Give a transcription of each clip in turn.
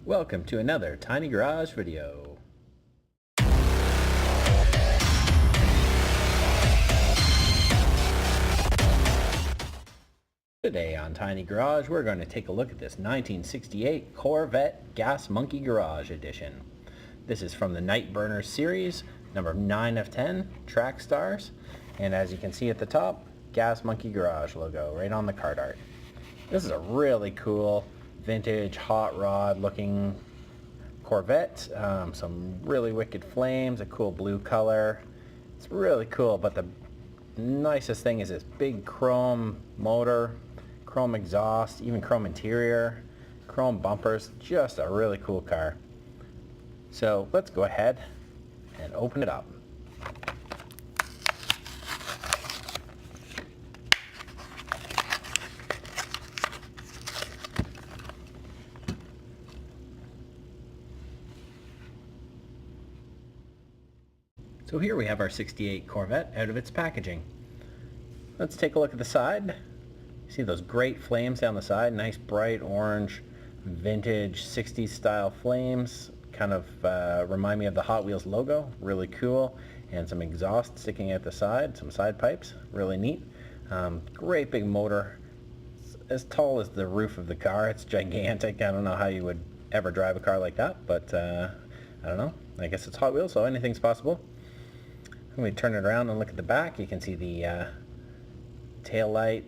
Welcome to another Tiny Garage video. Today on Tiny Garage we're going to take a look at this 1968 Corvette Gas Monkey Garage edition. This is from the Nightburnerz series, number 9 of 10, track stars, and as you can see at the top, Gas Monkey Garage logo right on the card art. This is a really cool vintage hot rod looking Corvette, some really wicked flames, a cool blue color. It's really cool, but the nicest thing is this big chrome motor, chrome exhaust, even chrome interior, chrome bumpers. Just a really cool car. So let's go ahead and open it up. So here we have our 68 Corvette out of its packaging. Let's take a look at the side. See those great flames down the side, nice bright orange vintage 60s style flames, kind of remind me of the Hot Wheels logo, really cool, and some exhaust sticking out the side, some side pipes, really neat. Great big motor, it's as tall as the roof of the car, it's gigantic. I don't know how you would ever drive a car like that, but I don't know, I guess it's Hot Wheels, so anything's possible. When we turn it around and look at the back, you can see the tail light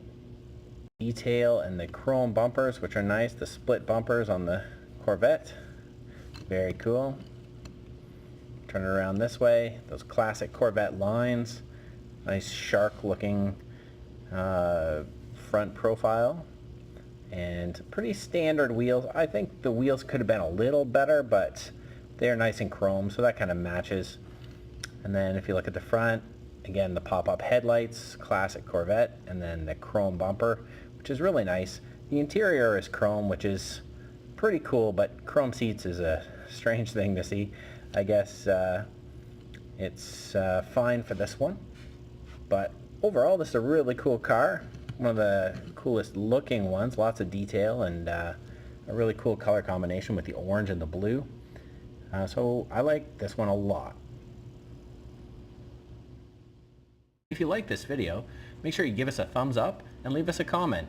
detail and the chrome bumpers, which are nice. The split bumpers on the Corvette, very cool. Turn it around this way, those classic Corvette lines, nice shark looking front profile, and pretty standard wheels. I think the wheels could have been a little better, but they're nice and chrome, so that kind of matches. And then if you look at the front, again, the pop-up headlights, classic Corvette, and then the chrome bumper, which is really nice. The interior is chrome, which is pretty cool, but chrome seats is a strange thing to see. I guess it's fine for this one. But overall, this is a really cool car. One of the coolest looking ones, lots of detail, and a really cool color combination with the orange and the blue. So I like this one a lot. If you like this video, make sure you give us a thumbs up and leave us a comment.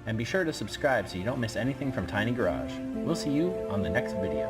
And be sure to subscribe so you don't miss anything from Tiny Garage. We'll see you on the next video.